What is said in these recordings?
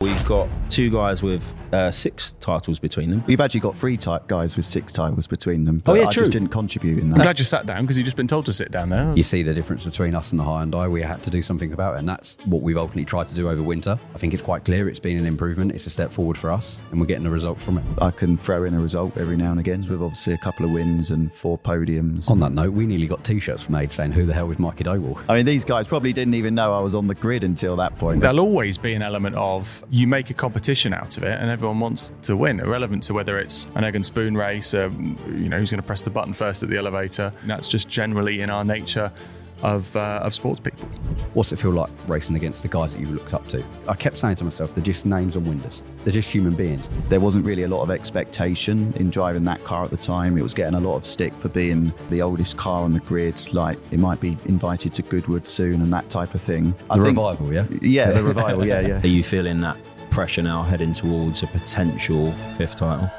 We've got two guys with 6 titles between them. We've actually got 3 guys with 6 titles between them. But I just didn't contribute in that. I'm glad you sat down because you've just been told to sit down there. You see the difference between us and the Hyundai. We had to do something about it, and that's what we've ultimately tried to do over winter. I think it's quite clear it's been an improvement. It's a step forward for us, and we're getting a result from it. I can throw in a result every now and again with obviously a couple of wins and 4 podiums. On that note, we nearly got T-shirts made saying, "Who the hell is Mikey Doble?" I mean, these guys probably didn't even know I was on the grid until that point. There'll always be an element of you make a competition out of it and everyone wants to win, irrelevant to whether it's an egg and spoon race, who's going to press the button first at the elevator. That's just generally in our nature of sports people. What's it feel like racing against the guys that you looked up to? I kept saying to myself, they're just names on windows. They're just human beings. There wasn't really a lot of expectation in driving that car at the time. It was getting a lot of stick for being the oldest car on the grid, like it might be invited to Goodwood soon and that type of thing. The revival, yeah? Yeah, the revival, yeah. Are you feeling that pressure now heading towards a potential 5th title?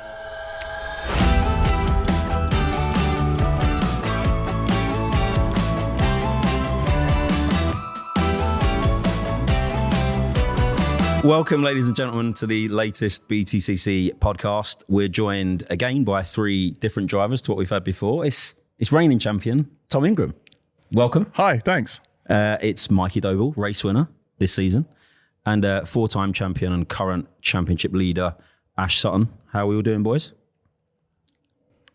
Welcome, ladies and gentlemen, to the latest BTCC podcast. We're joined again by 3 different drivers to what we've had before. It's reigning champion, Tom Ingram. Welcome. Hi, thanks. It's Mikey Doble, race winner this season, and 4-time champion and current championship leader, Ash Sutton. How are we all doing, boys?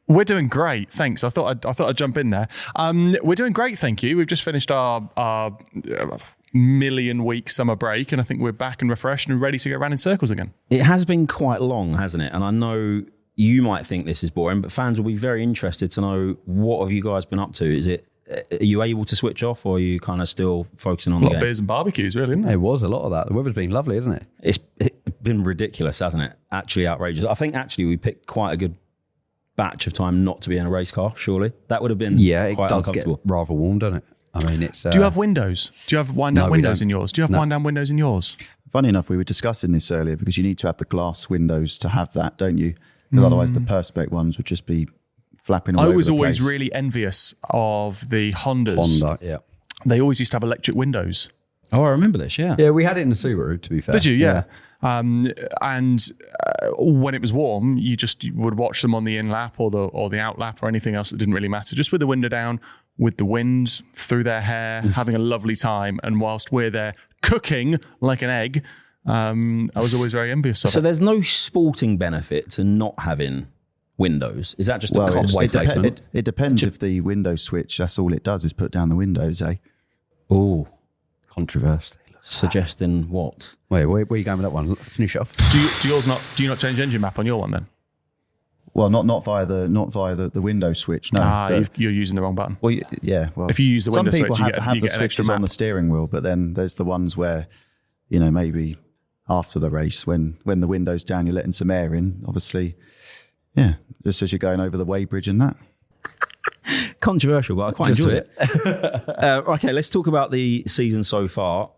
We're doing great, thanks. I thought I'd jump in there. We're doing great, thank you. We've just finished our million-week summer break, and I think we're back and refreshed and ready to go around in circles again. It has been quite long, hasn't it? And I know you might think this is boring, but fans will be very interested to know, what have you guys been up to? Are you able to switch off, or are you kind of still focusing on the game? A lot of beers and barbecues, really, isn't it? It was a lot of that. The weather's been lovely, isn't it? It's been ridiculous, hasn't it? Actually outrageous. I think actually we picked quite a good batch of time not to be in a race car, surely. That would have been quite uncomfortable. Get rather warm, doesn't it? I mean, it's... Do you have windows? Do you have wind-down windows in yours? Do you have wind-down windows in yours? Funny enough, we were discussing this earlier because you need to have the glass windows to have that, don't you? Because otherwise the Perspex ones would just be flapping all over the place. I was always really envious of the Hondas. Honda, yeah. They always used to have electric windows. Oh, I remember this, yeah. Yeah, we had it in the Subaru, to be fair. Did you? Yeah. And when it was warm, you would watch them on the in-lap or the out-lap or anything else that didn't really matter. Just with the window down, with the wind through their hair, having a lovely time. And whilst we're there cooking like an egg, I was always very envious of it. So there's no sporting benefit to not having windows? Is that just a cost placement? It depends if the window switch, that's all it does is put down the windows, eh? Oh, controversy. Suggesting what? Wait, where are you going with that one? Finish it off. Do you not change engine map on your one then? Well, not via the window switch. No, you're using the wrong button. Well, yeah. Well, if you use the window switch, some people have the switches on the steering wheel, but then there's the ones where, maybe after the race when the window's down, you're letting some air in. Obviously, yeah, just as you're going over the weighbridge and that. Controversial, but I quite enjoy it. Okay, let's talk about the season so far.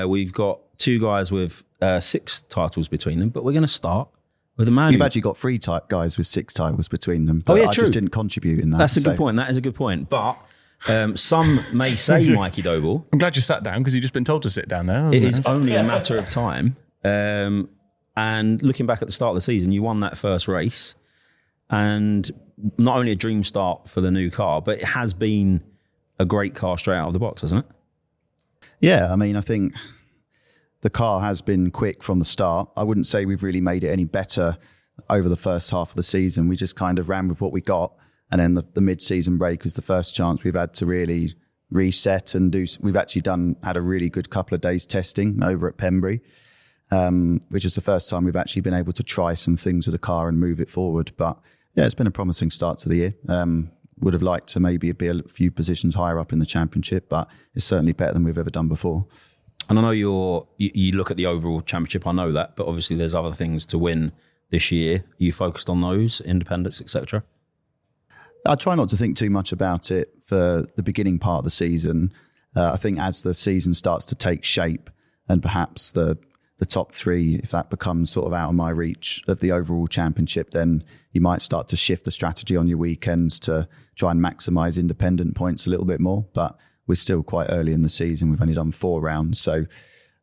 We've got 2 guys with 6 titles between them, but we're going to start with a man. You've actually got 3 guys with 6 titles between them, but I just didn't contribute in that. That's a good point. That is a good point. But some may say, Mikey Doble. I'm glad you sat down because you've just been told to sit down there. It is only a matter of time. And looking back at the start of the season, you won that first race. And not only a dream start for the new car, but it has been a great car straight out of the box, hasn't it? Yeah, I mean, I think the car has been quick from the start. I wouldn't say we've really made it any better over the first half of the season. We just kind of ran with what we got. And then the mid-season break was the first chance we've had to really reset and do. We've actually had a really good couple of days testing over at Pembrey, which is the first time we've actually been able to try some things with the car and move it forward. But yeah, it's been a promising start to the year. Would have liked to maybe be a few positions higher up in the championship, but it's certainly better than we've ever done before. And I know you look at the overall championship, I know that, but obviously there's other things to win this year. Are you focused on those, independents, etc.? I try not to think too much about it for the beginning part of the season. I think as the season starts to take shape and perhaps the top 3, if that becomes sort of out of my reach of the overall championship, then you might start to shift the strategy on your weekends to try and maximise independent points a little bit more. But we're still quite early in the season. We've only done 4 rounds. So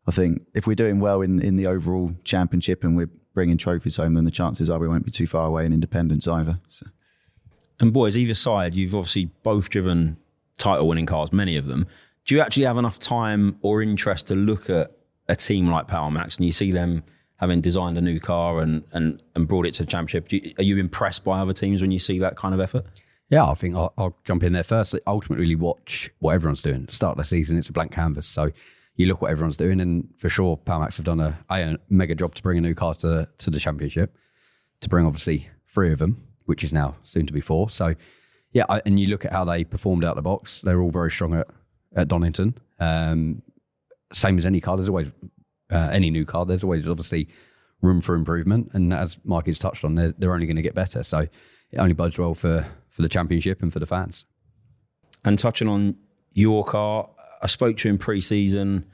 I think if we're doing well in the overall championship and we're bringing trophies home, then the chances are we won't be too far away in independence either. So. And boys, either side, you've obviously both driven title-winning cars, many of them. Do you actually have enough time or interest to look at a team like Power Max and you see them having designed a new car and brought it to the championship? Are you impressed by other teams when you see that kind of effort? Yeah, I think I'll jump in there first. Ultimately, watch what everyone's doing. At the start of the season, it's a blank canvas. So you look what everyone's doing, and for sure, Power Max have done a mega job to bring a new car to the championship, to bring obviously 3 of them, which is now soon to be 4. So yeah, and you look at how they performed out the box. They're all very strong at Donington. Same as any car, there's always any new car. There's always obviously room for improvement, and as Mikey's touched on, they're only going to get better. So it only bodes well for the championship and for the fans. And touching on your car, I spoke to you in pre-season.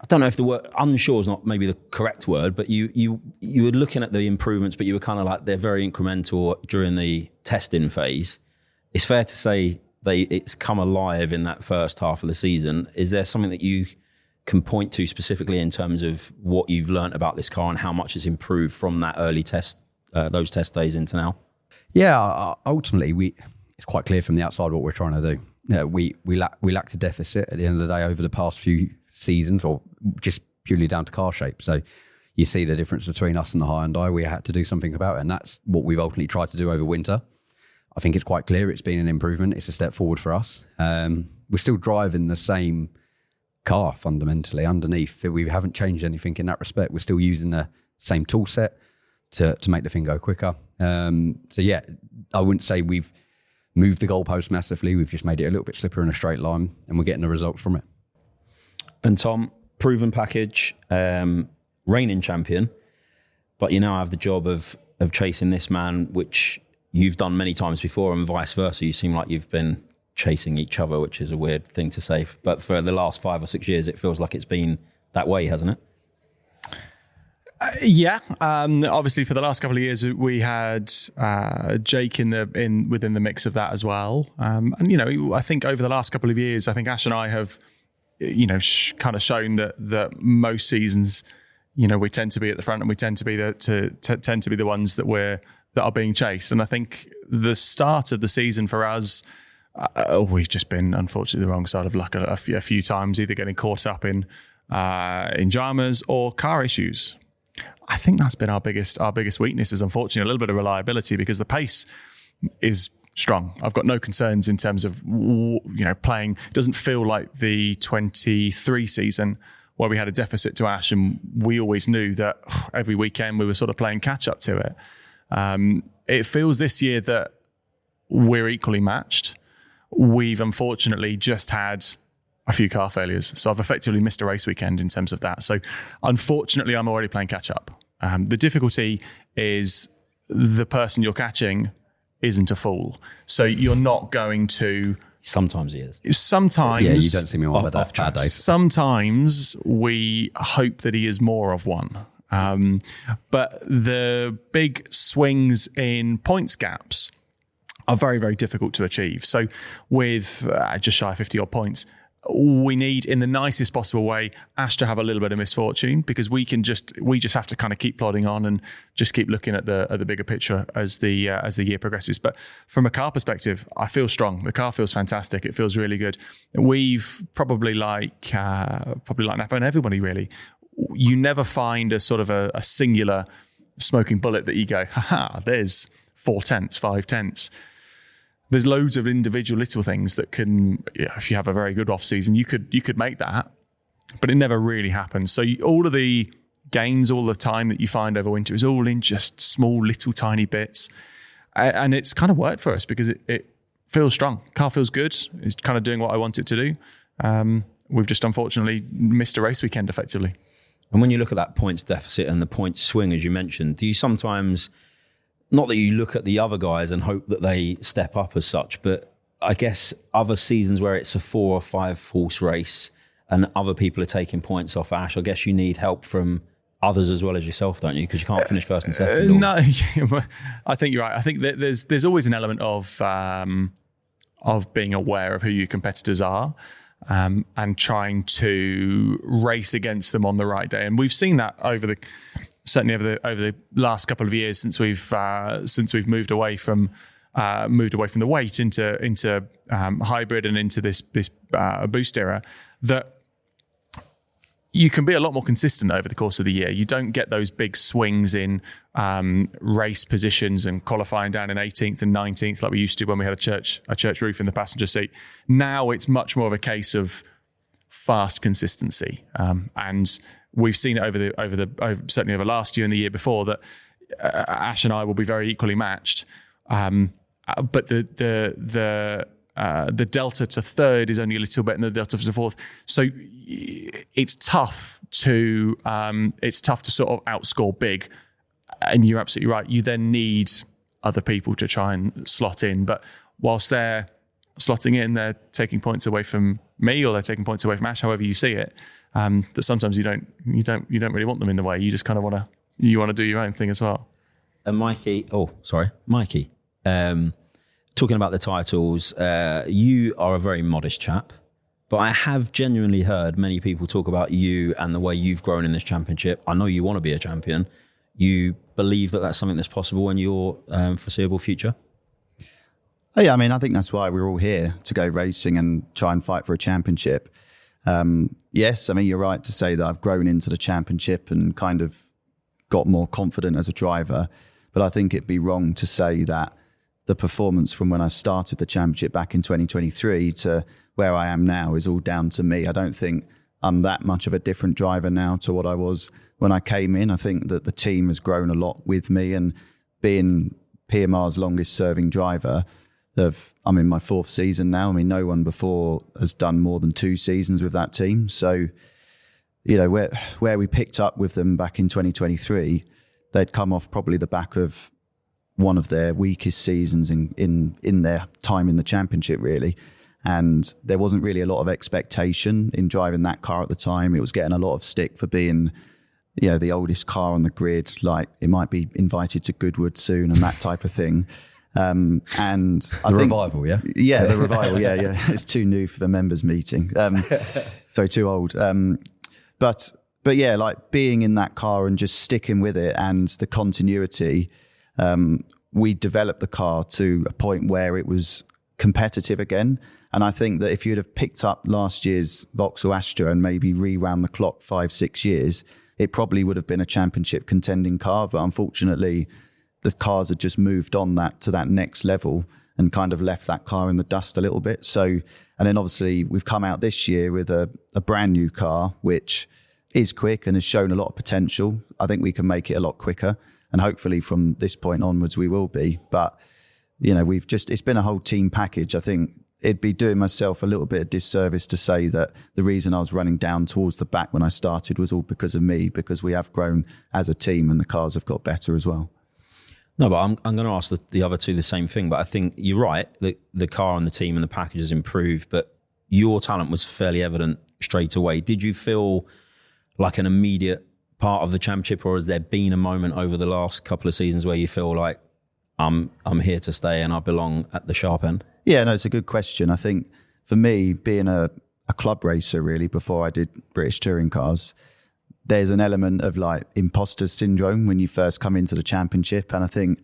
I don't know if the word unsure is not maybe the correct word, but you were looking at the improvements, but you were kind of like they're very incremental during the testing phase. It's fair to say it's come alive in that first half of the season. Is there something that you can point to specifically in terms of what you've learnt about this car and how much it's improved from that early test, those test days into now? Yeah, ultimately, it's quite clear from the outside what we're trying to do. We lacked a deficit at the end of the day over the past few seasons, or just purely down to car shape. So you see the difference between us and the Hyundai. We had to do something about it, and that's what we've ultimately tried to do over winter. I think it's quite clear it's been an improvement. It's a step forward for us. We're still driving the same car fundamentally underneath. We haven't changed anything in that respect. We're still using the same tool set to make the thing go quicker. So yeah, I wouldn't say we've moved the goalpost massively. We've just made it a little bit slipper in a straight line, and we're getting the results from it. And Tom, proven package, reigning champion, but you now have the job of chasing this man, which you've done many times before, and vice versa. You seem like you've been chasing each other, which is a weird thing to say. But for the last 5 or 6 years, it feels like it's been that way, hasn't it? Yeah. Obviously, for the last couple of years, we had Jake within the mix of that as well. And I think over the last couple of years, I think Ash and I have, kind of shown that most seasons, we tend to be at the front, and we tend to be the ones that are being chased. And I think the start of the season for us, we've just been unfortunately the wrong side of luck a few times, either getting caught up in dramas or car issues. I think that's been our biggest weakness is unfortunately a little bit of reliability, because the pace is strong. I've got no concerns in terms of playing. It doesn't feel like the 23 season where we had a deficit to Ash, and we always knew that every weekend we were sort of playing catch up to it. It feels this year that we're equally matched. We've unfortunately just had a few car failures. So I've effectively missed a race weekend in terms of that. So unfortunately, I'm already playing catch up. The difficulty is the person you're catching isn't a fool. So you're not going to... Sometimes he is. Sometimes... Yeah, you don't see me on with that bad days. Sometimes we hope that he is more of one. But the big swings in points gaps are very, very difficult to achieve. So with just shy of 50 odd points, we need, in the nicest possible way, Ash to have a little bit of misfortune, because we just have to kind of keep plodding on and just keep looking at the bigger picture as the year progresses. But from a car perspective, I feel strong. The car feels fantastic. It feels really good. We've probably like Napa and everybody really, you never find a sort of a singular smoking bullet that you go, haha, there's 4 tenths, 5 tenths. There's loads of individual little things that can, if you have a very good off season, you could make that, but it never really happens. So all of the gains, all the time that you find over winter is all in just small, little, tiny bits, and it's kind of worked for us because it feels strong. Car feels good. It's kind of doing what I want it to do. We've just unfortunately missed a race weekend effectively. And when you look at that points deficit and the points swing, as you mentioned, do you sometimes, not that you look at the other guys and hope that they step up as such, but I guess other seasons where it's a 4 or 5 horse race and other people are taking points off Ash, I guess you need help from others as well as yourself, don't you? Because you can't finish first and second. No, I think you're right. I think that there's always an element of being aware of who your competitors are. and trying to race against them on the right day. And we've seen that certainly over the last couple of years since we've moved away from the weight into hybrid and into this boost era, that you can be a lot more consistent over the course of the year. You don't get those big swings in race positions and qualifying down in 18th and 19th like we used to when we had a church roof in the passenger seat. Now it's much more of a case of fast consistency, and we've seen it over certainly over last year and the year before that Ash and I will be very equally matched. But the delta to third is only a little bit, and the delta to fourth. So it's tough to sort of outscore big. And you're absolutely right. You then need other people to try and slot in. But whilst they're slotting in, they're taking points away from me, or they're taking points away from Ash, however you see it. That sometimes you don't really want them in the way. You just kind of want to do your own thing as well. And Mikey, talking about the titles, you are a very modest chap, but I have genuinely heard many people talk about you and the way you've grown in this championship. I know you want to be a champion. You believe that that's something that's possible in your foreseeable future? Oh, yeah, I mean, I think that's why we're all here, to go racing and try and fight for a championship. Yes, I mean, you're right to say that I've grown into the championship and kind of got more confident as a driver, but I think it'd be wrong to say that the performance from when I started the championship back in 2023 to where I am now is all down to me. I don't think I'm that much of a different driver now to what I was when I came in. I think that the team has grown a lot with me, and being PMR's longest serving driver, I'm in my fourth season now. I mean, no one before has done more than 2 seasons with that team. So, you know, where we picked up with them back in 2023, they'd come off probably the back of one of their weakest seasons in their time in the championship, really. And there wasn't really a lot of expectation in driving that car at the time. It was getting a lot of stick for being, you know, the oldest car on the grid. Like, it might be invited to Goodwood soon and that type of thing. And I think, revival, yeah? Yeah, the revival, yeah. It's too new for the members meeting. So too old. But yeah, like being in that car and just sticking with it and the continuity, we developed the car to a point where it was competitive again. And I think that if you'd have picked up last year's Vauxhall Astra and maybe rewound the clock 5-6 years, it probably would have been a championship contending car. But unfortunately, the cars had just moved on to that next level and kind of left that car in the dust a little bit. So, and then obviously we've come out this year with a brand new car, which is quick and has shown a lot of potential. I think we can make it a lot quicker. And hopefully from this point onwards, we will be. But, you know, it's been a whole team package. I think it'd be doing myself a little bit of disservice to say that the reason I was running down towards the back when I started was all because of me, because we have grown as a team and the cars have got better as well. No, but I'm going to ask the other two the same thing. But I think you're right. The car and the team and the package has improved, but your talent was fairly evident straight away. Did you feel like an immediate part of the championship, or has there been a moment over the last couple of seasons where you feel like I'm here to stay and I belong at the sharp end? Yeah, no, it's a good question. I think for me, being a club racer really before I did British touring cars, there's an element of like imposter syndrome when you first come into the championship. And I think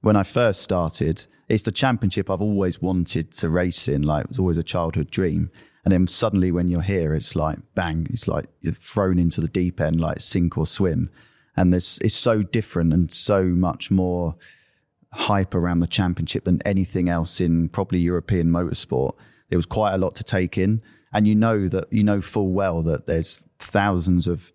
when I first started, it's the championship I've always wanted to race in. Like, it was always a childhood dream. And then suddenly when you're here, it's like, bang, it's like you're thrown into the deep end, like sink or swim. And it's so different and so much more hype around the championship than anything else in probably European motorsport. There was quite a lot to take in. And you know full well that there's thousands of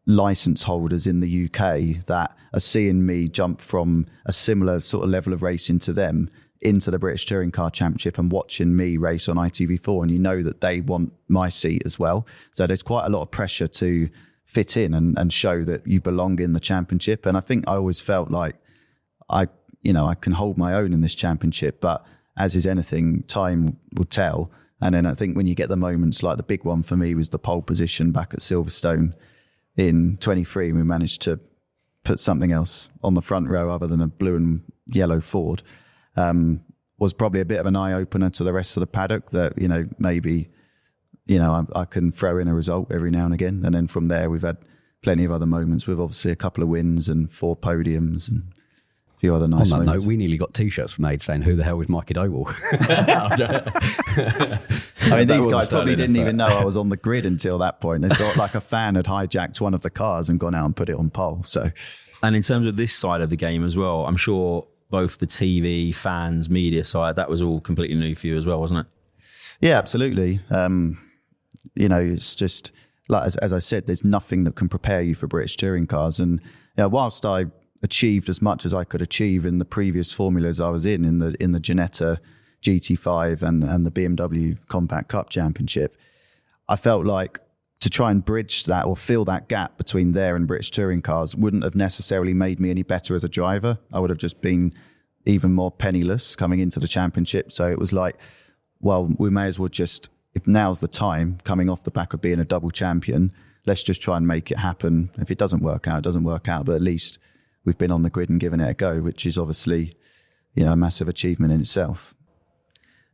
license holders in the UK that are seeing me jump from a similar sort of level of racing to them into the British Touring Car Championship and watching me race on ITV4, and you know that they want my seat as well. So there's quite a lot of pressure to fit in and show that you belong in the championship. And I think I always felt like I can hold my own in this championship, but as is anything, time will tell. And then I think when you get the moments, like the big one for me was the pole position back at Silverstone in 23, we managed to put something else on the front row other than a blue and yellow Ford, was probably a bit of an eye-opener to the rest of the paddock that, you know, maybe I can throw in a result every now and again. And then from there, we've had plenty of other moments with obviously a couple of wins and 4 podiums and a few other nice On that moments. note, we nearly got T-shirts made saying, "Who the hell is Mikey Doble?" I mean, these guys probably didn't even know I was on the grid until that point. They thought like a fan had hijacked one of the cars and gone out and put it on pole. So, And in terms of this side of the game as well, I'm sure both the TV, fans, media side, that was all completely new for you as well, wasn't it? yeah, absolutely. It's just like as I said, there's nothing that can prepare you for British touring cars. And whilst I achieved as much as I could achieve in the previous formulas I was in the Ginetta GT5 and the BMW Compact Cup Championship, I felt like to try and bridge that or fill that gap between there and British touring cars wouldn't have necessarily made me any better as a driver. I would have just been even more penniless coming into the championship. So it was like, well, we may as well just, if now's the time, coming off the back of being a double champion, let's just try and make it happen. If it doesn't work out, it doesn't work out. But at least we've been on the grid and given it a go, which is obviously, a massive achievement in itself.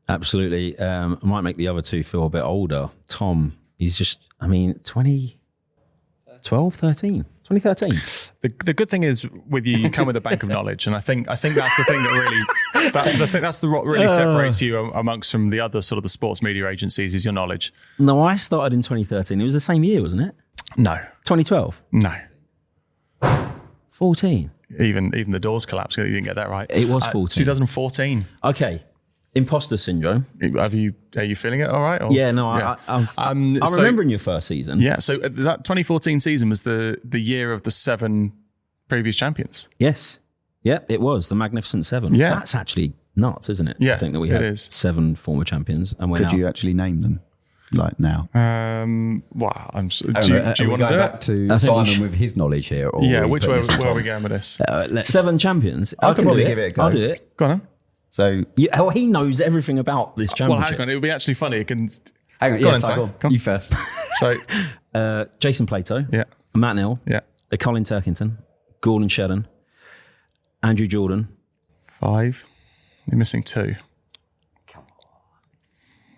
Absolutely. Might make the other two feel a bit older. Tom, he's just, 2012, 13? 2013. The good thing is with you come with a bank of knowledge, and I think that's the thing that really that's what really separates you amongst from the other sort of the sports media agencies is your knowledge. No, I started in 2013. It was the same year, wasn't it? No, 2012. no. 14. Even the doors collapsed. You didn't get that right. It was 14. 2014. Okay. Imposter syndrome. Are you feeling it all right? Or? Yeah, no, Yeah. I remember in your first season. Yeah, so that 2014 season was the year of the 7 previous champions. Yes. Yeah, it was the Magnificent Seven. Yeah. That's actually nuts, isn't it? Yeah, To think that we it had is. 7 former champions. And we're Could now, you actually name them like now? Wow. Do you want to do back it? to I think we Simon should- with his knowledge here? Or Yeah, we where put this on are Tom? we going with this? Let's 7 champions. I can could probably do give it a go. I'll do it. Go on. So Yeah, well, he knows everything about this Well, championship. hang on. It would be actually funny. It can. Hang on, Go on, Si, Si. go on. Come on. You first. So Jason Plato. yeah, Matt Neal. yeah. Colin Turkington. Gordon Shedden. Andrew Jordan. 5. You're missing 2.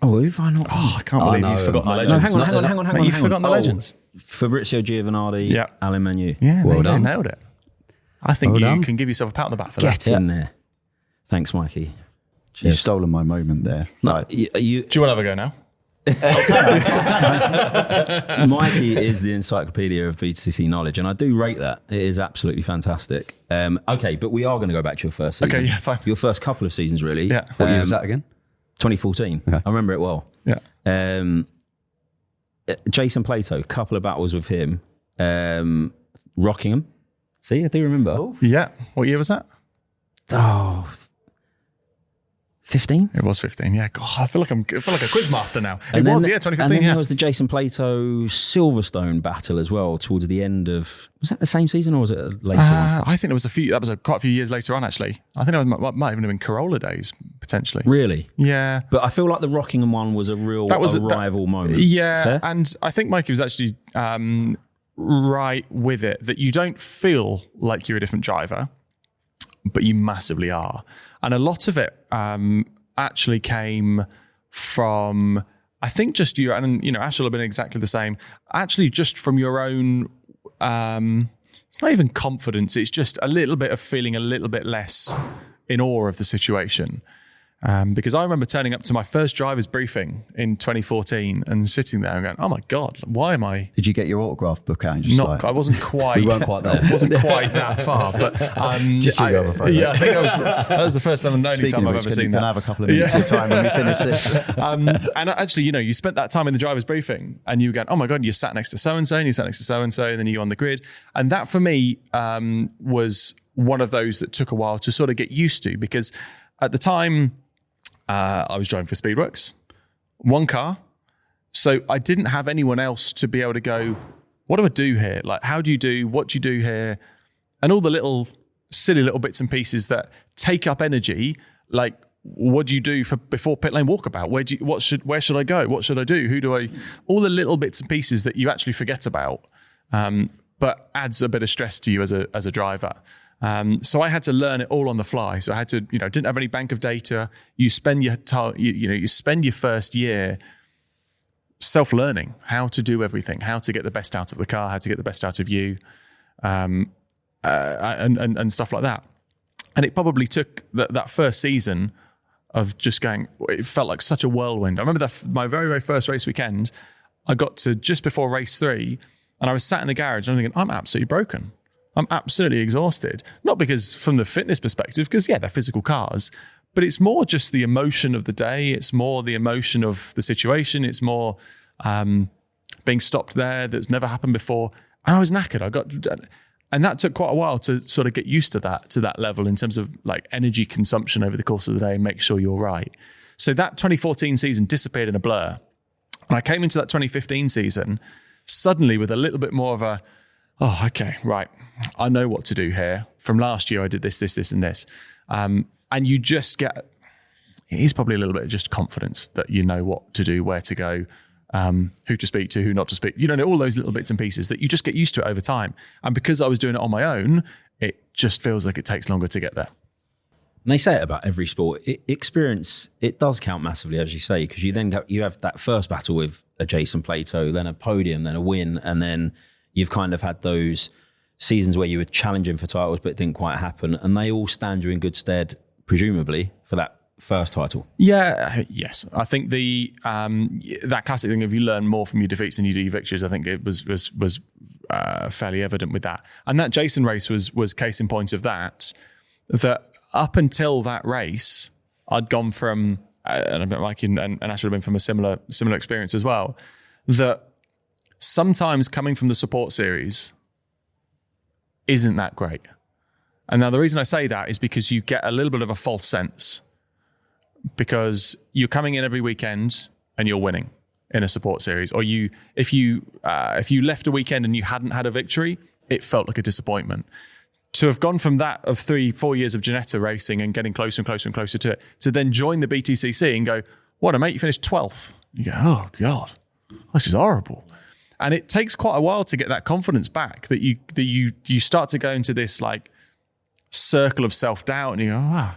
Oh, who have I not? Oh, I can't believe no. you've forgotten the No, legends. hang on. Mate, you've forgotten the Oh, legends. Fabrizio Giovanardi. Yeah. Alan Manu. Yeah, Well you done. nailed it. I think Well you done. can give yourself a pat on the back for Get that. in there. Thanks, Mikey. you've stolen my moment there. No, Like, you, Do you want to have a go now? Mikey is the encyclopedia of BTCC knowledge, and I do rate that. It is absolutely fantastic. Okay, but we are going to go back to your first season. Okay, yeah, fine. Your first couple of seasons, really. Yeah. What year was that again? 2014. Okay. I remember it well. Yeah. Jason Plato, couple of battles with him. Rockingham. See, I do remember. Yeah. What year was that? Oh, 15? It was 15. Yeah. God, I feel like a quiz master now. And then 2015. And then Yeah. there was the Jason Plato Silverstone battle as well towards the end of... Was that the same season or was it a later one? I think there was quite a few years later on, actually. I think it might even have been Corolla days, potentially. Really? Yeah. But I feel like the Rockingham one was a real rival moment. Yeah. Fair? And I think Mikey was actually right with it, that you don't feel like you're a different driver, but you massively are. And a lot of it actually came from, I think, just you, and Ash will have been exactly the same, actually just from your own, it's not even confidence, it's just a little bit of feeling a little bit less in awe of the situation. Because I remember turning up to my first driver's briefing in 2014 and sitting there and going, "Oh my God, why am I?" did you get your autograph book out? And just Not, I wasn't quite. We weren't quite there. I wasn't quite that far, but Just you go over front. yeah, I think that was the first time and only Speaking time of I've which, ever seen can that. I have a couple of minutes of your time when we finish this? And actually, you spent that time in the driver's briefing and you were going, "Oh my God, you sat next to so-and-so and you sat next to so-and-so and then you're on the grid." And that for me was one of those that took a while to sort of get used to, because at the time I was driving for Speedworks, one car. So I didn't have anyone else to be able to go, what do I do here? Like, how do you do? What do you do here? And all the little silly little bits and pieces that take up energy, like, what do you do before pit lane walkabout? Where should I go? What should I do? All the little bits and pieces that you actually forget about, but adds a bit of stress to you as a driver. So I had to learn it all on the fly. So I had to, didn't have any bank of data. You spend your you spend your first year self-learning how to do everything, how to get the best out of the car, how to get the best out of you, and stuff like that. And it probably took that first season of just going, it felt like such a whirlwind. I remember my very, very first race weekend, I got to just before race 3, and I was sat in the garage and I'm thinking, I'm absolutely broken. I'm absolutely exhausted. Not because from the fitness perspective, because yeah, they're physical cars, but it's more just the emotion of the day. It's more the emotion of the situation. It's more being stopped there that's never happened before. And I was knackered. And that took quite a while to sort of get used to that level in terms of like energy consumption over the course of the day and make sure you're right. So that 2014 season disappeared in a blur. And I came into that 2015 season suddenly with a little bit more of a, oh, okay, right. I know what to do here. From last year, I did this, and this. And you just get, it is probably a little bit of just confidence that you know what to do, where to go, who to speak to, who not to speak. You know, all those little bits and pieces that you just get used to it over time. And because I was doing it on my own, it just feels like it takes longer to get there. And they say it about every sport. Experience, it does count massively, as you say, because you have that first battle with a Jason Plato, then a podium, then a win, and then you've kind of had those seasons where you were challenging for titles but it didn't quite happen, and they all stand you in good stead, presumably, for that first title. Yeah, yes. I think the that classic thing of you learn more from your defeats than you do your victories, I think it was fairly evident with that. And that Jason race was case in point of that up until that race, I'd gone from, and a bit like and Ash would have been from a similar experience as well, that sometimes coming from the support series isn't that great. And now the reason I say that is because you get a little bit of a false sense, because you're coming in every weekend and you're winning in a support series, or if you left a weekend and you hadn't had a victory, it felt like a disappointment. To have gone from that of 3-4 years of Ginetta racing and getting closer and closer and closer to it, to then join the BTCC and go, what a mate, you finished 12th. You go, oh God, this is horrible. And it takes quite a while to get that confidence back, that you start to go into this like circle of self-doubt, and you go, I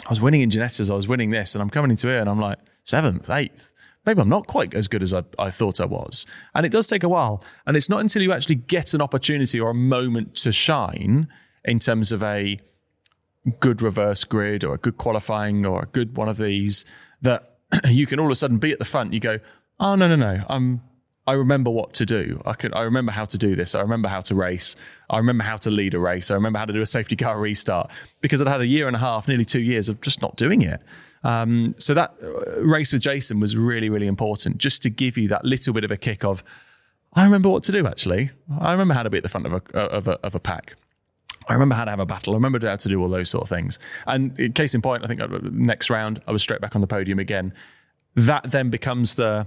was winning in Ginettas, I was winning this, and I'm coming into it and I'm like 7th, 8th. Maybe I'm not quite as good as I thought I was. And it does take a while. And it's not until you actually get an opportunity or a moment to shine in terms of a good reverse grid or a good qualifying or a good one of these, that you can all of a sudden be at the front. You go, oh, no. I remember what to do. I remember how to do this. I remember how to race. I remember how to lead a race. I remember how to do a safety car restart, because I'd had a year and a half, nearly 2 years of just not doing it. So that race with Jason was really, really important, just to give you that little bit of a kick of, I remember what to do, actually. I remember how to be at the front of a pack. I remember how to have a battle. I remember how to do all those sort of things. And case in point, I think next round, I was straight back on the podium again. That then becomes the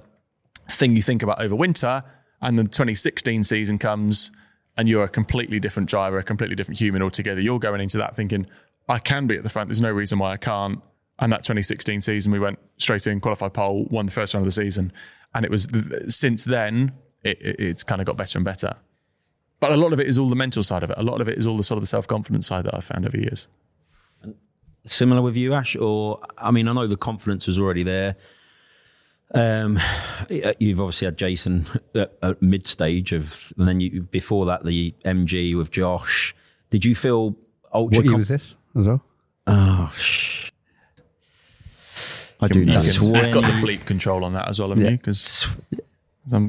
thing you think about over winter, and the 2016 season comes and you're a completely different driver, a completely different human altogether. You're going into that thinking, I can be at the front. There's no reason why I can't. And that 2016 season, we went straight in, qualified pole, won the first round of the season. And it was, since then, it's kind of got better and better. But a lot of it is all the mental side of it. A lot of it is all the sort of the self-confidence side that I've found over years. Similar with you, Ash? Or, I mean, I know the confidence was already there. You've obviously had Jason at mid-stage of, and then before that, the MG with Josh. Did you feel ultra... What year was this as well? Oh, I do know. I've got the bleep control on that as well, haven't you? Because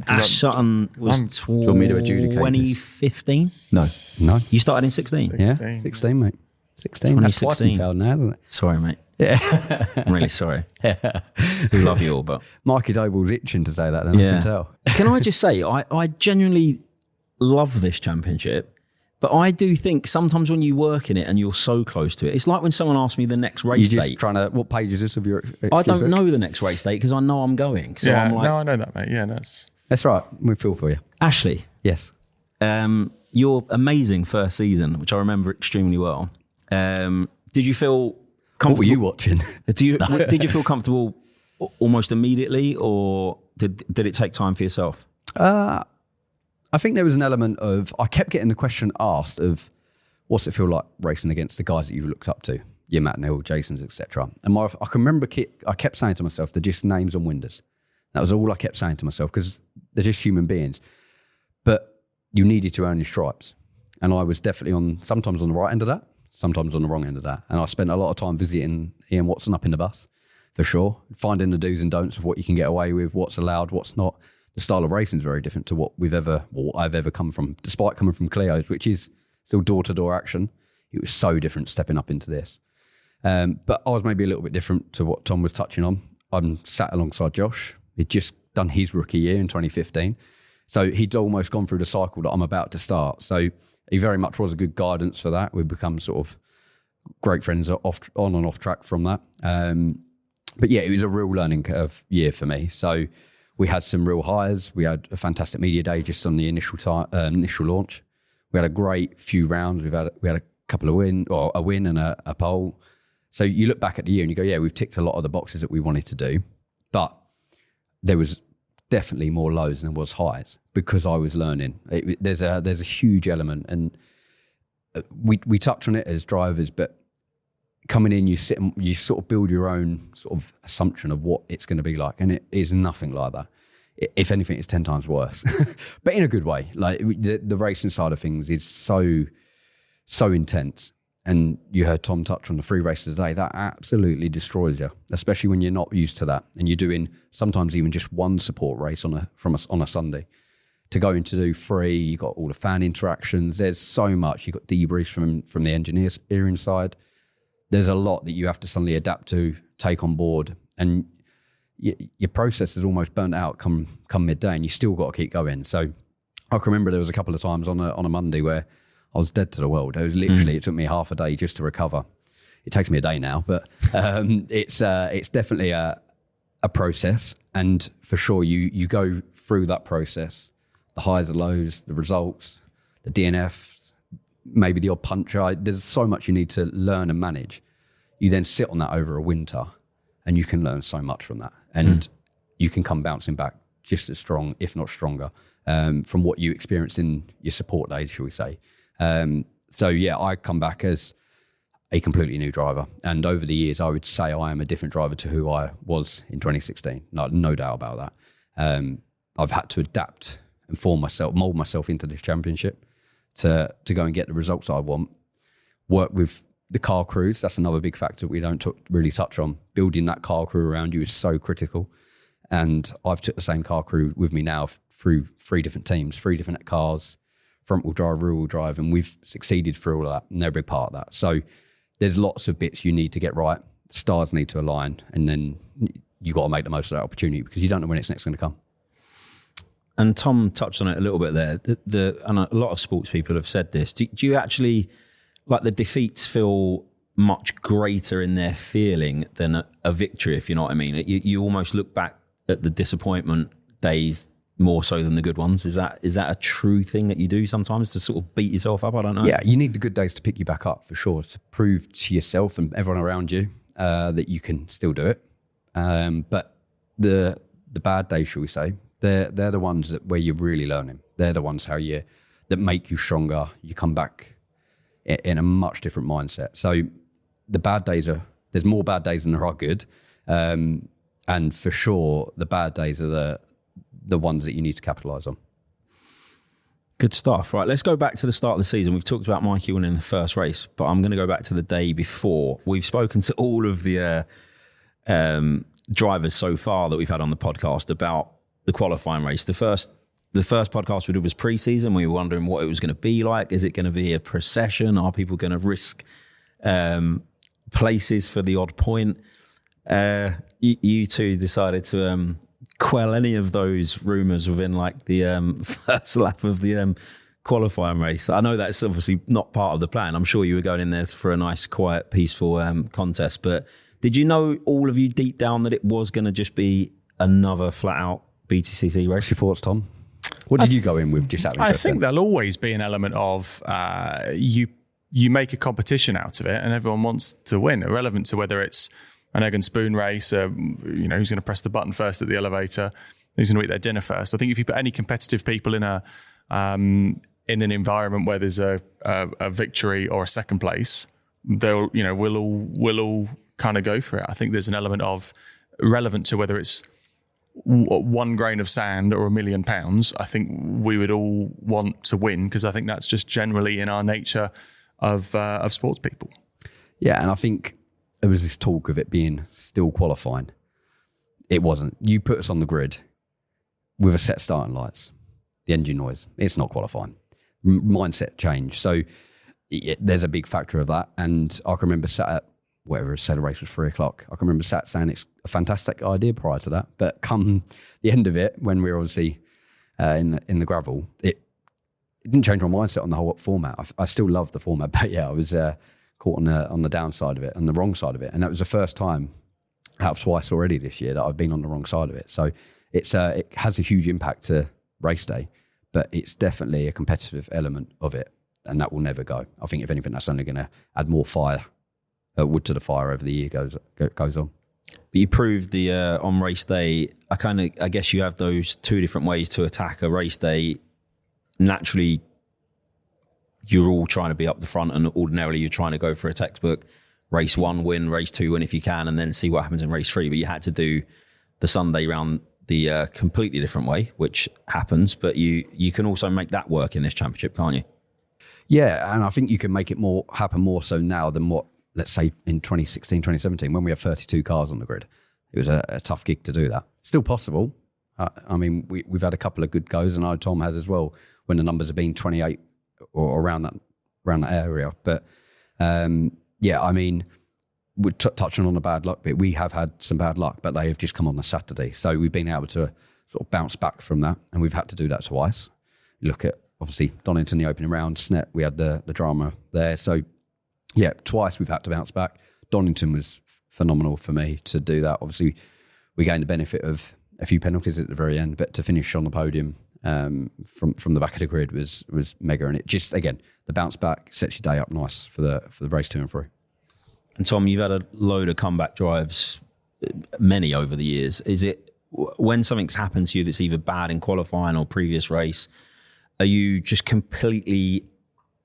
Ash Sutton was do you want me to adjudicate this? 2015? No. You started in 16? Yeah, 16, mate. 16. That's twice you failed now, isn't it? Sorry, mate. Yeah. I'm really sorry. I love you all, but... Mikey Doble's itching to say that, then I can tell. Can I just say, I genuinely love this championship, but I do think sometimes when you work in it and you're so close to it, it's like when someone asks me the next race date. You're just trying to... What page is this of your... I don't know the next race date because I know I'm going. So I'm like... No, I know that, mate. Yeah, that's right. We feel for you. Ashley. Yes. Your amazing first season, which I remember extremely well. Did you feel comfortable? What were you watching? Did you feel comfortable almost immediately, or did it take time for yourself? I think there was an element of, I kept getting the question asked of, what's it feel like racing against the guys that you've looked up to? Your Matt Neal, Jason's, etc. And I can remember I kept saying to myself, they're just names on windows. That was all I kept saying to myself, because they're just human beings. But you needed to earn your stripes. And I was definitely sometimes on the right end of that, sometimes on the wrong end of that. And I spent a lot of time visiting Ian Watson up in the bus, for sure, finding the do's and don'ts of what you can get away with, what's allowed, what's not. The style of racing is very different to what I've ever come from, despite coming from Clio's, which is still door-to-door action. It was so different stepping up into this. But I was maybe a little bit different to what Tom was touching on. I'm sat alongside Josh. He'd just done his rookie year in 2015. So he'd almost gone through the cycle that I'm about to start. So he very much was a good guidance for that. We've become sort of great friends on and off track from that. But yeah, it was a real learning curve year for me. So we had some real highs. We had a fantastic media day just on the initial launch. We had a great few rounds. We had a couple of a win and a pole. So you look back at the year and you go, yeah, we've ticked a lot of the boxes that we wanted to do. But there was definitely more lows than there was highs because I was learning. There's a huge element, and we touch on it as drivers, but coming in, you sit and you sort of build your own sort of assumption of what it's going to be like, and it is nothing like that. If anything, it's 10 times worse, but in a good way. Like the racing side of things is so intense. And you heard Tom touch on the free races today. That absolutely destroys you, especially when you're not used to that. And you're doing sometimes even just one support race on a Sunday. To go into do free, you got all the fan interactions. There's so much. You got debriefs from the engineering side. There's a lot that you have to suddenly adapt to, take on board, and your process is almost burnt out come midday, and you still got to keep going. So I can remember there was a couple of times on a Monday where I was dead to the world. It was literally, it took me half a day just to recover. It takes me a day now, but it's definitely a process. And for sure, you go through that process, the highs, the lows, the results, the DNFs, maybe the odd puncher. There's so much you need to learn and manage. You then sit on that over a winter and you can learn so much from that. And you can come bouncing back just as strong, if not stronger, from what you experienced in your support days, shall we say. So yeah, I come back as a completely new driver. And over the years, I would say I am a different driver to who I was in 2016. No doubt about that. I've had to adapt and mold myself into this championship to go and get the results I want. Work with the car crews. That's another big factor we don't really touch on. Building that car crew around you is so critical. And I've took the same car crew with me now through 3 different teams, 3 different cars, front-wheel drive, rear-wheel drive, and we've succeeded through all of that, and they're a big part of that. So there's lots of bits you need to get right. The stars need to align, and then you got to make the most of that opportunity because you don't know when it's next going to come. And Tom touched on it a little bit there. And a lot of sports people have said this. Do you actually, like, the defeats feel much greater in their feeling than a victory, if you know what I mean? You almost look back at the disappointment days more so than the good ones. Is that a true thing that you do sometimes to sort of beat yourself up? I don't know. Yeah, you need the good days to pick you back up for sure, to prove to yourself and everyone around you that you can still do it. But the bad days, shall we say, they're the ones where you're really learning. They're the ones that make you stronger. You come back in a much different mindset. So the bad days there's more bad days than there are good. And for sure, the bad days are the ones that you need to capitalise on. Good stuff. Right, let's go back to the start of the season. We've talked about Mikey winning the first race, but I'm going to go back to the day before. We've spoken to all of the drivers so far that we've had on the podcast about the qualifying race. The first podcast we did was pre-season. We were wondering what it was going to be like. Is it going to be a procession? Are people going to risk places for the odd point? You two decided to quell any of those rumours within like the first lap of the qualifying race. I know that's obviously not part of the plan. I'm sure you were going in there for a nice, quiet, peaceful contest. But did you know, all of you deep down, that it was going to just be another flat-out BTCC race? What's your thoughts, Tom? What did you go in with? Just out of interest, I think there'll always be an element of you make a competition out of it, and everyone wants to win, irrelevant to whether it's an egg and spoon race, who's going to press the button first at the elevator, who's going to eat their dinner first. I think if you put any competitive people in an environment where there's a victory or a second place, we'll all kind of go for it. I think there's an element of relevant to whether it's 1 grain of sand or £1 million, I think we would all want to win, because I think that's just generally in our nature of sports people. Yeah, and I think there was this talk of it being still qualifying. It wasn't. You put us on the grid with a set starting lights, the engine noise, it's not qualifying. Mindset change. So there's a big factor of that. And I can remember sat at whatever, said the race was 3 o'clock. I can remember sat saying it's a fantastic idea prior to that. But come the end of it, when we were obviously in the gravel, it didn't change my mindset on the whole format. I still love the format, but yeah, I was caught on the downside of it, and the wrong side of it. And that was the first time out of twice already this year that I've been on the wrong side of it. So it has a huge impact to race day, but it's definitely a competitive element of it, and that will never go. I think if anything, that's only going to add more wood to the fire over the year goes on. But you proved on race day, I guess you have those two different ways to attack a race day. Naturally, you're all trying to be up the front, and ordinarily you're trying to go for a textbook race 1 win, race 2 win if you can, and then see what happens in race 3. But you had to do the Sunday round the completely different way, which happens. But you can also make that work in this championship, can't you? Yeah, and I think you can make it happen more so now than what, let's say, in 2016, 2017, when we had 32 cars on the grid. It was a tough gig to do that. Still possible. I mean, we've had a couple of good goes, and I know Tom has as well, when the numbers have been 28 or around that area. But yeah, I mean, we're touching on the bad luck bit. We have had some bad luck, but they have just come on the Saturday. So we've been able to sort of bounce back from that, and we've had to do that twice. Look at, obviously, Donington, the opening round, Snet, we had the drama there. So yeah, twice we've had to bounce back. Donington was phenomenal for me to do that. Obviously, we gained the benefit of a few penalties at the very end, but to finish on the podium from the back of the grid was mega. And it just, again, the bounce back sets your day up nice for the race 2 and 3. And Tom, you've had a load of comeback drives, many over the years. Is it when something's happened to you that's either bad in qualifying or previous race, are you just completely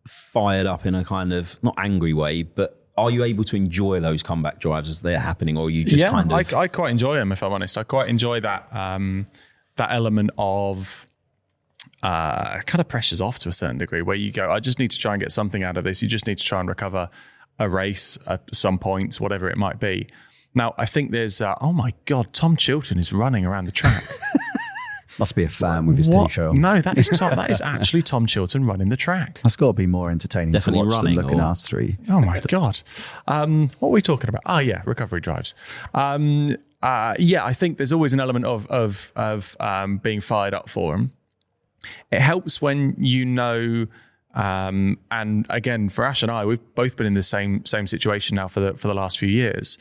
fired up in a kind of, not angry way, but are you able to enjoy those comeback drives as they're happening, or are you just kind of... I quite enjoy them, if I'm honest. I quite enjoy that that element of kind of pressures off to a certain degree, where you go, I just need to try and get something out of this. You just need to try and recover a race at some points, whatever it might be. Now, I think there's, oh my God, Tom Chilton is running around the track. Must be a fan with his T-shirt on. No, that is actually Tom Chilton running the track. That's got to be more entertaining Definitely to watch running, than looking at us three. Oh my God. What are we talking about? Oh yeah, recovery drives. Yeah, I think there's always an element of being fired up for them. It helps when you know, and again, for Ash and I, we've both been in the same situation now for the last few years,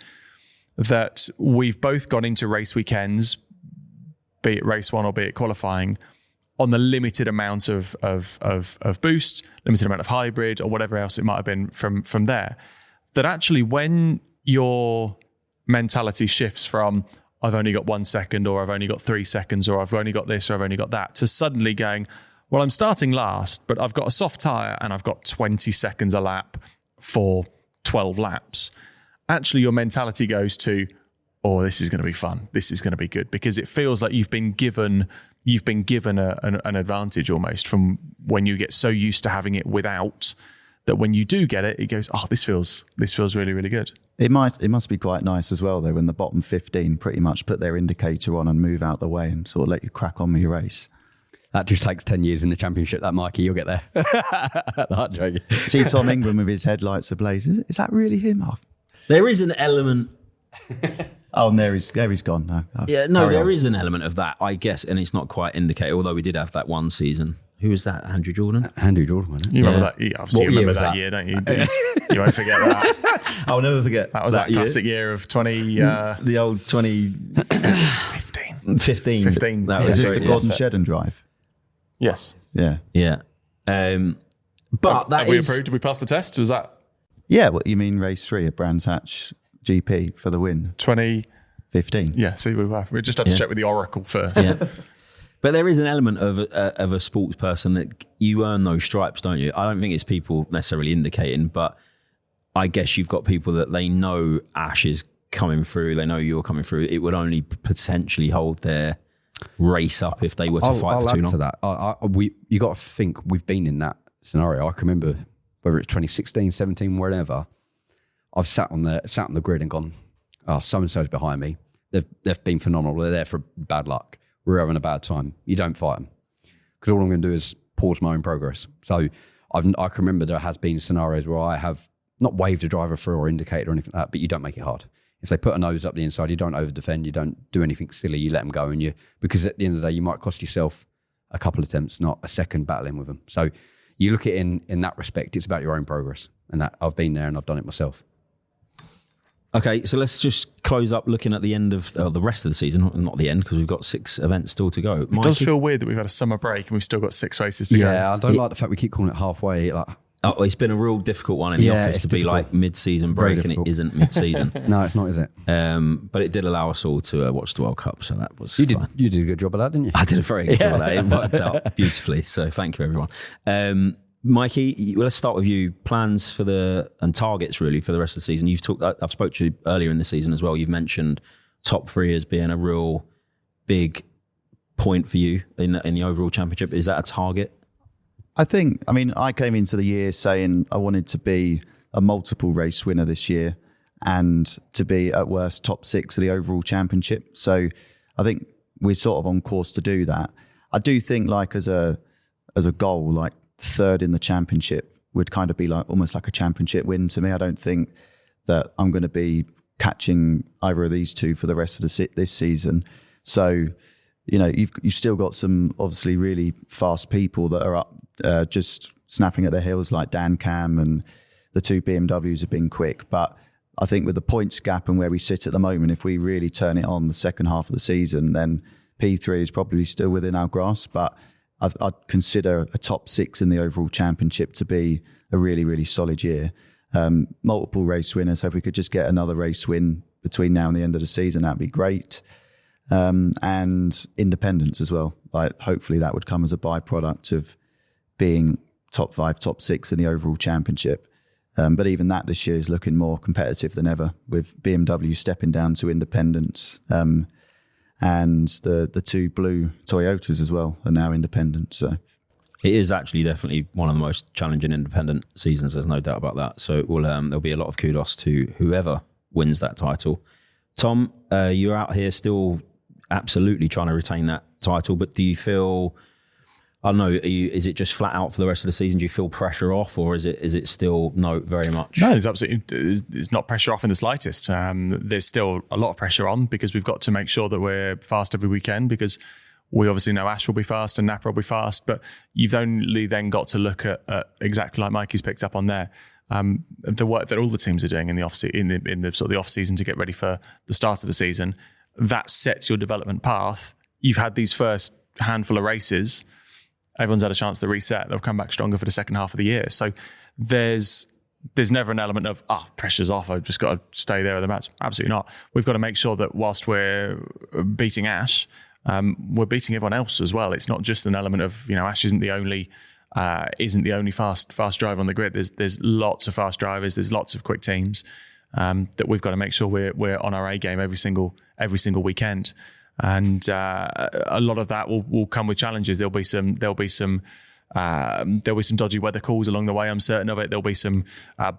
that we've both gone into race weekends, be it race 1 or be it qualifying, on the limited amount of boost, limited amount of hybrid, or whatever else it might have been from there. That actually, when your mentality shifts from I've only got 1 second, or I've only got 3 seconds, or I've only got this, or I've only got that, to suddenly going, well, I'm starting last, but I've got a soft tyre and I've got 20 seconds a lap for 12 laps. Actually, your mentality goes to, oh, this is going to be fun. This is going to be good, because it feels like you've been given an advantage almost from when you get so used to having it without, that when you do get it, it goes, oh, this feels really, really good. It must be quite nice as well, though, when the bottom 15 pretty much put their indicator on and move out the way and sort of let you crack on with your race. That just takes 10 years in the championship, that, Mikey. You'll get there. Not joking. See Tom Ingram with his headlights ablaze. Is that really him? Oh. There is an element... Oh, and there he's gone now. There is an element of that, I guess, and it's not quite indicated, although we did have that one season. Who was that? Andrew Jordan? Andrew Jordan, wasn't it? You remember that? You obviously remember that year, don't you? You won't forget that. I'll never forget. That was that classic year of 20... the old 20... 15. That was the Gordon Shedden drive. Yes. Yeah. Yeah. But that have we approved? Did we pass the test? Was that... Yeah, what you mean race 3 at Brands Hatch GP for the win? 2015. Yeah, see, we just had to check with the Oracle first. Yeah. But there is an element of a sports person that you earn those stripes, don't you? I don't think it's people necessarily indicating, but I guess you've got people that they know Ash is coming through. They know you're coming through. It would only potentially hold their race up if they were to fight for too long. To that. You got to think we've been in that scenario. I can remember whether it's 2016, 17, wherever. I've sat on the grid and gone, oh, so and so's behind me. They've been phenomenal. They're there for bad luck. We're having a bad time. You don't fight them because all I'm going to do is pause my own progress. So I can remember there has been scenarios where I have not waved a driver through or indicated or anything like that, but you don't make it hard. If they put a nose up the inside, you don't over defend. You don't do anything silly. You let them go, because at the end of the day, you might cost yourself a couple of attempts, not a second battling with them. So you look at it in that respect. It's about your own progress, and that I've been there and I've done it myself. Okay, so let's just close up looking at the end of the rest of the season, not the end because we've got 6 events still to go. It does feel weird that we've had a summer break and we've still got 6 races to go. Yeah, I don't like the fact we keep calling it halfway. It's been a real difficult one in the office to be like mid-season break, and it isn't mid-season. No, it's not, is it? But it did allow us all to watch the World Cup, so that was fine. You did a good job of that, didn't you? I did a very good job of that. It worked out beautifully, so thank you, everyone. Mikey, let's start with you. Plans for and targets really for the rest of the season. I've spoke to you earlier in the season as well. You've mentioned top 3 as being a real big point for you in the overall championship. Is that a target? I came into the year saying I wanted to be a multiple race winner this year and to be at worst top 6 of the overall championship. So I think we're sort of on course to do that. I do think as a goal, like 3rd in the championship would kind of be like almost like a championship win to me. I don't think that I'm going to be catching either of these 2 for the rest of this season. So, you've still got some obviously really fast people that are up just snapping at their heels like Dan Cam, and the 2 BMWs have been quick. But I think with the points gap and where we sit at the moment, if we really turn it on the second half of the season, then P3 is probably still within our grasp. But I'd consider a top 6 in the overall championship to be a really, really solid year. Multiple race winners. So if we could just get another race win between now and the end of the season, that'd be great. And independence as well. Like hopefully that would come as a byproduct of being top 5, top 6 in the overall championship. But even that this year is looking more competitive than ever, with BMW stepping down to independence. And the 2 blue Toyotas as well are now independent. So it is actually definitely one of the most challenging independent seasons. There's no doubt about that. So it will there'll be a lot of kudos to whoever wins that title. Tom, you're out here still absolutely trying to retain that title, but do you feel? I don't know. Is it just flat out for the rest of the season? Do you feel pressure off, or is it still no very much? No, it's not pressure off in the slightest. There's still a lot of pressure on because we've got to make sure that we're fast every weekend, because we obviously know Ash will be fast and Napa will be fast, but you've only then got to look at exactly like Mikey's picked up on there, the work that all the teams are doing in the off season to get ready for the start of the season. That sets your development path. You've had these first handful of races. Everyone's had a chance to reset. They'll come back stronger for the second half of the year. So there's never an element of, pressure's off, I've just got to stay there at the match. Absolutely not. We've got to make sure that whilst we're beating Ash, we're beating everyone else as well. It's not just an element of, Ash isn't the only fast driver on the grid. There's lots of fast drivers. There's lots of quick teams that we've got to make sure we're on our A game every single weekend. And a lot of that will come with challenges. There'll be some dodgy weather calls along the way. I'm certain of it. There'll be some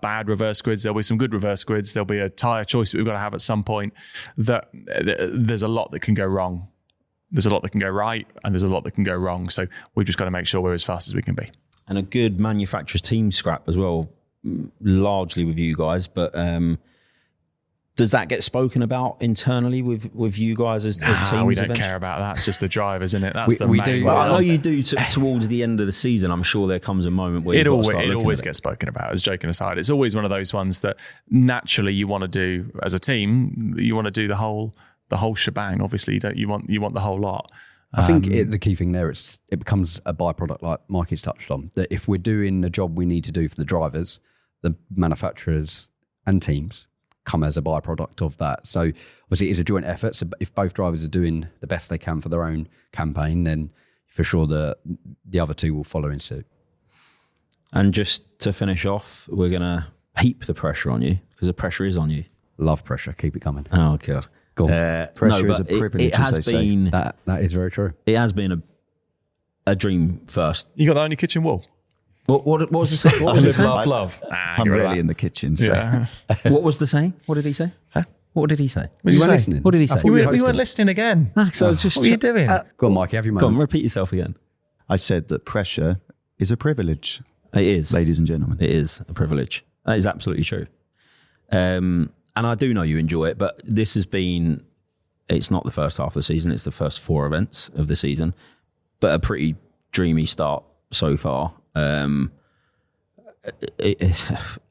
bad reverse grids. There'll be some good reverse grids. There'll be a tyre choice that we've got to have at some point. That there's a lot that can go wrong. There's a lot that can go right, and there's a lot that can go wrong. So we've just got to make sure we're as fast as we can be. And a good manufacturer's team scrap as well, largely with you guys, but. Does that get spoken about internally with you guys as teams? We don't care about that. It's just the drivers, isn't it? That's we do. Well, I know you do towards the end of the season. I'm sure there comes a moment where it always gets spoken about. As joking aside, it's always one of those ones that naturally you want to do as a team. You want to do the whole shebang. Obviously, you want the whole lot. I think the key thing there is it becomes a byproduct, like Mikey's touched on. That if we're doing the job we need to do for the drivers, the manufacturers and teams come as a byproduct of that. So obviously it's a joint effort. So if both drivers are doing the best they can for their own campaign, then for sure the other 2 will follow in suit. And just to finish off, we're going to heap the pressure on you, because the pressure is on you. Love pressure. Keep it coming. Oh God. Go on. Pressure is a privilege, It has as they say. been. That is very true. It has been a dream first. You got that on your kitchen wall? What was the saying? What was the saying? love. I'm really in the kitchen. So. Yeah. What was the saying? What did he say? Huh? What did he say? What did you weren't say? listening. What did he say? I thought You were weren't hosting. listening again. So just What were you doing? Go on, Mikey. Have your Go on, moment. repeat yourself again. I said that pressure is a privilege, It is. ladies and gentlemen. It is a privilege. That is absolutely true. And I do know you enjoy it, but this has been, it's not the first half of the season, it's the first 4 events of the season, but a pretty dreamy start so far.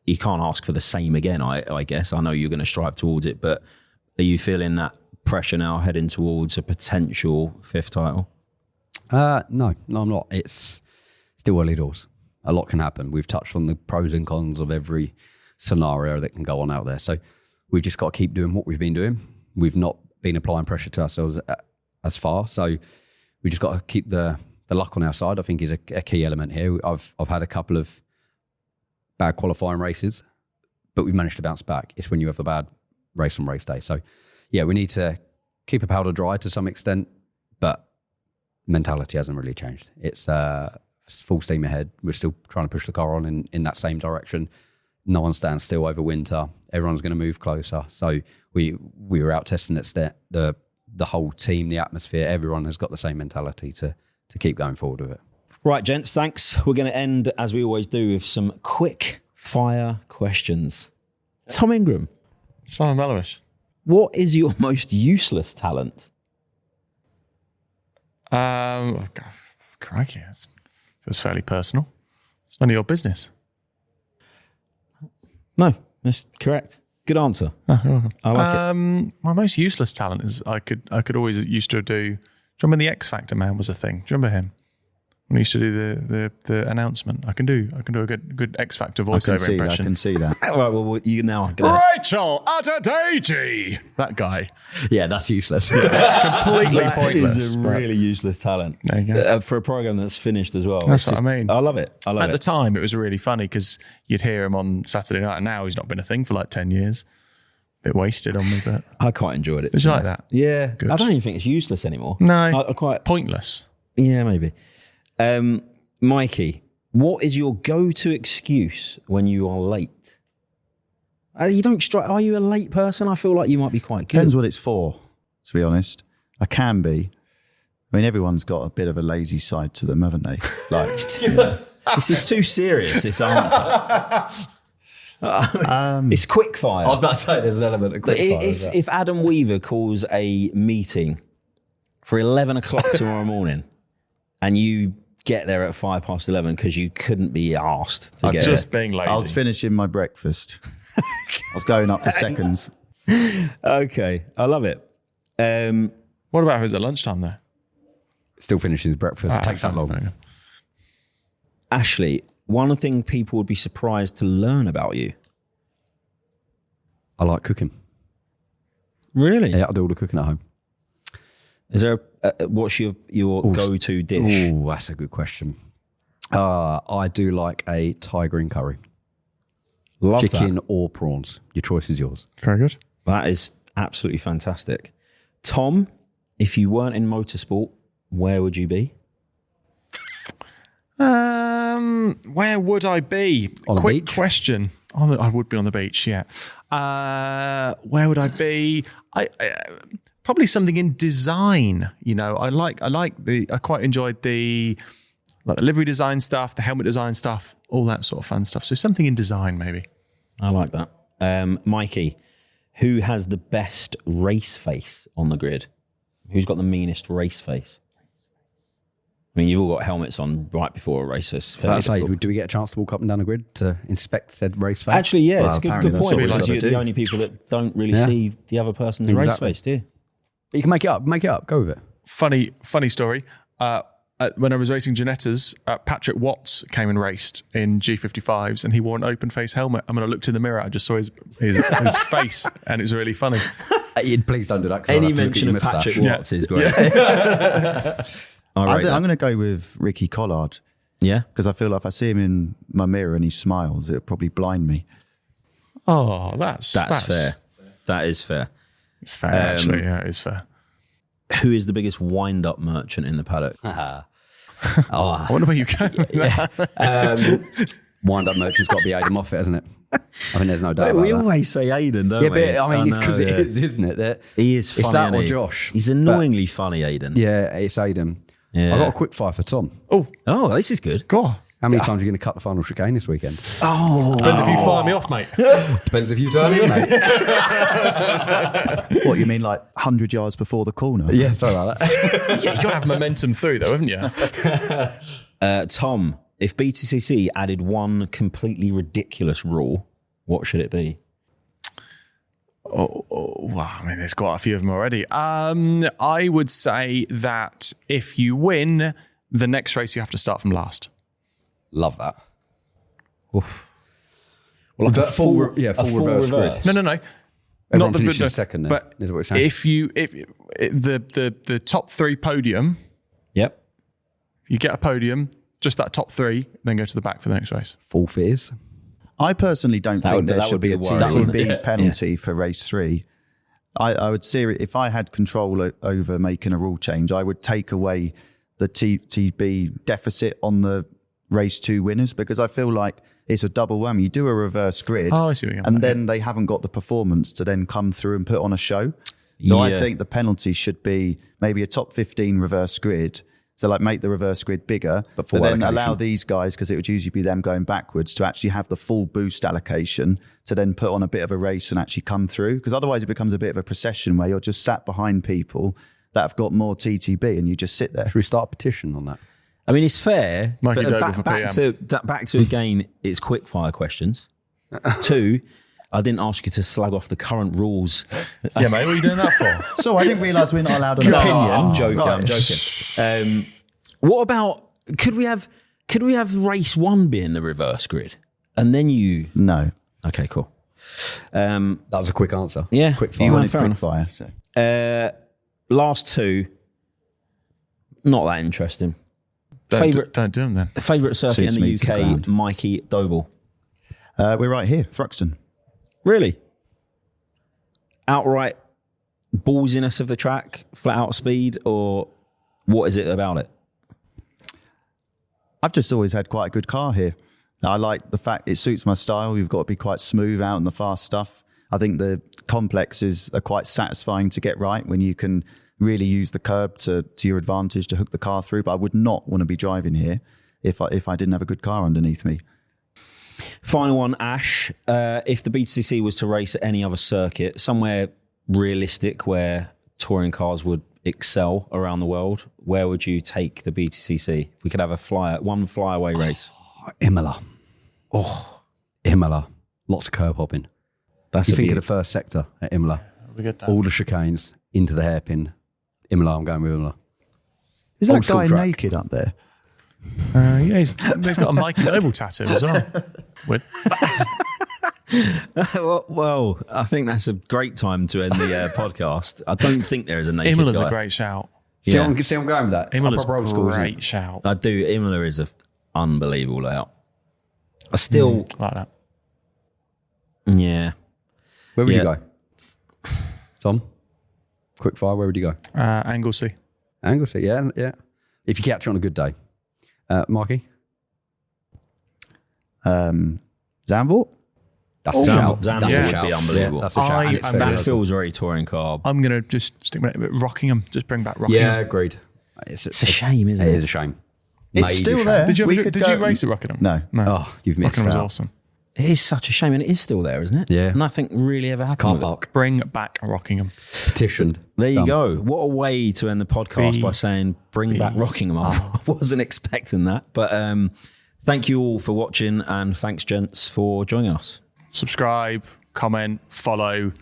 You can't ask for the same again, I guess. I know you're going to strive towards it, but are you feeling that pressure now heading towards a potential 5th title? No, I'm not. It's still early doors. A lot can happen. We've touched on the pros and cons of every scenario that can go on out there. So we've just got to keep doing what we've been doing. We've not been applying pressure to ourselves as far. So we just got to keep the luck on our side, I think, is a key element here. I've had a couple of bad qualifying races, but we've managed to bounce back. It's when you have a bad race on race day. So yeah, we need to keep a powder dry to some extent, but mentality hasn't really changed. It's full steam ahead. We're still trying to push the car on in that same direction. No one stands still over winter. Everyone's going to move closer. So we were out testing it. The whole team, the atmosphere, everyone has got the same mentality to keep going forward with it. Right, gents, thanks. We're going to end, as we always do, with some quick fire questions. Tom Ingram, Simon Mellowish. what is your most useless talent? Oh, God, crikey, it was fairly personal. It's none of your business. No, that's correct. Good answer. Oh, you're welcome. I like it. My most useless talent is I could always used to do. Do you remember the X Factor man was a thing? Do you remember him? When I used to do the announcement, I can do a good X Factor voiceover impression. I can see that. Right, well, you now. Rachel Adedeji, that guy, Yeah, that's useless. completely That pointless. is a but really useless talent. There you go. For a program that's finished as well. That's It's what I mean. I love it. I love At the it. time, it was really funny because you'd hear him on Saturday night, and now he's not been a thing for like 10 years. Bit wasted on me, but I quite enjoyed it. Did to you be like honest. that? Yeah. Good. I don't even think it's useless anymore. no, I quite. pointless. Yeah, maybe. Mikey, what is your go-to excuse when you are late? You don't strike. Are you a late person? I feel like you might be quite good. Depends what it's for, to be honest. I can be. I mean, everyone's got a bit of a lazy side to them, haven't they? Like, This is too serious, this answer. It's quick fire. I'm not saying there's an element of quick fire. If Adam Weaver calls a meeting for 11 o'clock tomorrow morning and you get there at 11:05 because you couldn't be asked to get Just being lazy. I was finishing my breakfast. I was going up for seconds. there. Okay, I love it. What about if it's at lunchtime though? Still finishing his breakfast. Takes that long. Ashley, one thing people would be surprised to learn about you. I like cooking. Really? Yeah, I do all the cooking at home. Is there what's your go-to dish? Oh, that's a good question. I do like a Thai green curry. Love Chicken that. or prawns. Your choice is yours. Very good. That is absolutely fantastic. Tom, if you weren't in motorsport, where would you be? Where would I be? On the Quick beach? question. I would be on the beach. Yeah. Where would I be? I probably something in design. You know, I quite enjoyed the livery design stuff, the helmet design stuff, all that sort of fun stuff. So something in design, maybe. I like that. Mikey, who has the best race face on the grid? Who's got the meanest race face? I mean, you've all got helmets on right before a race. So it's fairly difficult. Do we get a chance to walk up and down the grid to inspect said race face? Actually, yeah, Well, it's a good apparently point that's what we've because got to you're do. the only people that don't really Yeah. see the other person's race Exactly. face, do you? But you can make it up. Make it up. Go with it. Funny story. When I was racing Genettas, Patrick Watts came and raced in G55s, and he wore an open face helmet. And when I looked in the mirror, I just saw his face, and it was really funny. Please don't do that. 'cause I'll Any have to look at mention your of Patrick moustache. Watts is great. All I'm right. going to go with Ricky Collard Yeah. because I feel like if I see him in my mirror and he smiles, it'll probably blind me. Oh, that's That's fair. That is fair. It's fair, actually. Yeah, it's fair. Who is the biggest wind-up merchant in the paddock? I wonder where you go. Wind-up merchant's got to be Aidan Moffat, hasn't it? I think there's no doubt about We that. always say Aidan, don't we? Yeah, but I mean, it's because it is, isn't it? That He is funny, it's that isn't or he? Josh. He's annoyingly funny, Aidan. Yeah, it's Aidan. Yeah. I got a quick fire for Tom. Oh, this is good. Go on. How many times are you going to cut the final chicane this weekend? Depends if you fire me off, mate. Depends if you turn in, mate. What, you mean like 100 yards before the corner? Yeah, sorry about that. Yeah, you got to have momentum through, though, haven't you? Tom, if BTCC added one completely ridiculous rule, what should it be? Well, I mean, there's quite a few of them already. I would say that if you win, the next race you have to start from last. Love that. Oof. Well, like a full reverse grid. No. Everyone Not the finishes no, second then, but is what you're saying. if the top three podium, Yep. you get a podium, just that top three, then go to the back for the next race. Full fears. I personally don't think there should be a worry, wouldn't TTB it? penalty for race 3. I would if I had control over making a rule change, I would take away the TTB deficit on the race 2 winners, because I feel like it's a double whammy. You do a reverse grid, Oh, I see what you're and saying. then they haven't got the performance to then come through and put on a show. So I Yeah. think the penalty should be maybe a top 15 reverse grid. So like make the reverse grid bigger, but full then allocation. allow these guys, because it would usually be them going backwards, to actually have the full boost allocation to then put on a bit of a race and actually come through. Because otherwise it becomes a bit of a procession where you're just sat behind people that have got more TTB and you just sit there. Should we start a petition on that? I mean, it's fair. Mikey but Doble for back to again, it's quick fire questions. 2, I didn't ask you to slag off the current rules. Yeah, mate, what are you doing that for? So I didn't realise we're not allowed an No, opinion. I'm joking. Right. I'm joking. What about could we have race 1 be in the reverse grid, and then you? No. Okay, cool. That was a quick answer. Yeah, Quick You fire. wanted fair quick enough. fire. So. Last 2, not that interesting. Favorite Don't do them then. circuit Suits in the me to the UK, ground. Mikey Doble. We're right here, Thruxton. Really? Outright ballsiness of the track, flat out speed, or what is it about it? I've just always had quite a good car here. I like the fact it suits my style. You've got to be quite smooth out in the fast stuff. I think the complexes are quite satisfying to get right when you can really use the curb to your advantage to hook the car through. But I would not want to be driving here if I didn't have a good car underneath me. Final one, Ash. If the BTCC was to race at any other circuit, somewhere realistic where touring cars would excel around the world, where would you take the BTCC? If we could have one flyaway race. Imola. Imola. Lots of curb hopping. That's You a think of bit. the first sector at Imola. We get that. All the chicanes into the hairpin. Imola, I'm going with Imola. Is that Old school guy track. naked up there? Yeah, he's got a Mikey Doble tattoo as well. Weird. Well, I think that's a great time to end the podcast. I don't think there is a naked Imola's guy. a great shout. See, Yeah. I'm going with that. It's Imola's proper old a school, isn't it? great shout. I do. Imola is an unbelievable layout. I still, Like that. yeah. Where would Yeah. you go? Tom? Quick fire, where would you go? Anglesey. Anglesey, yeah. If you catch it on a good day. Mikey? Zandvoort? That's a shout. Zandvoort That's a would shout. be unbelievable. Yeah, that's a shout. And it's I'm fair That gonna- as feels very touring car. I'm going to just stick with it. Rockingham. Just bring back Rockingham. Yeah, agreed. It's a shame, isn't It it? is a shame. It's Major still shame. there. Did you We ever, could did go- you race at Rockingham? No. Oh, you've missed Rockingham was out. awesome. It is such a shame, and it is still there, isn't it? Yeah. Nothing really ever happened. Car with it. park. Bring back Rockingham. Petitioned. There you Done. go. What a way to end the podcast by saying bring back Rockingham. I wasn't expecting that. But thank you all for watching, and thanks, gents, for joining us. Subscribe, comment, follow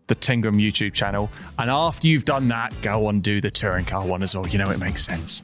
the Ingram YouTube channel. And after you've done that, go on do the touring car one as well. You know, it makes sense.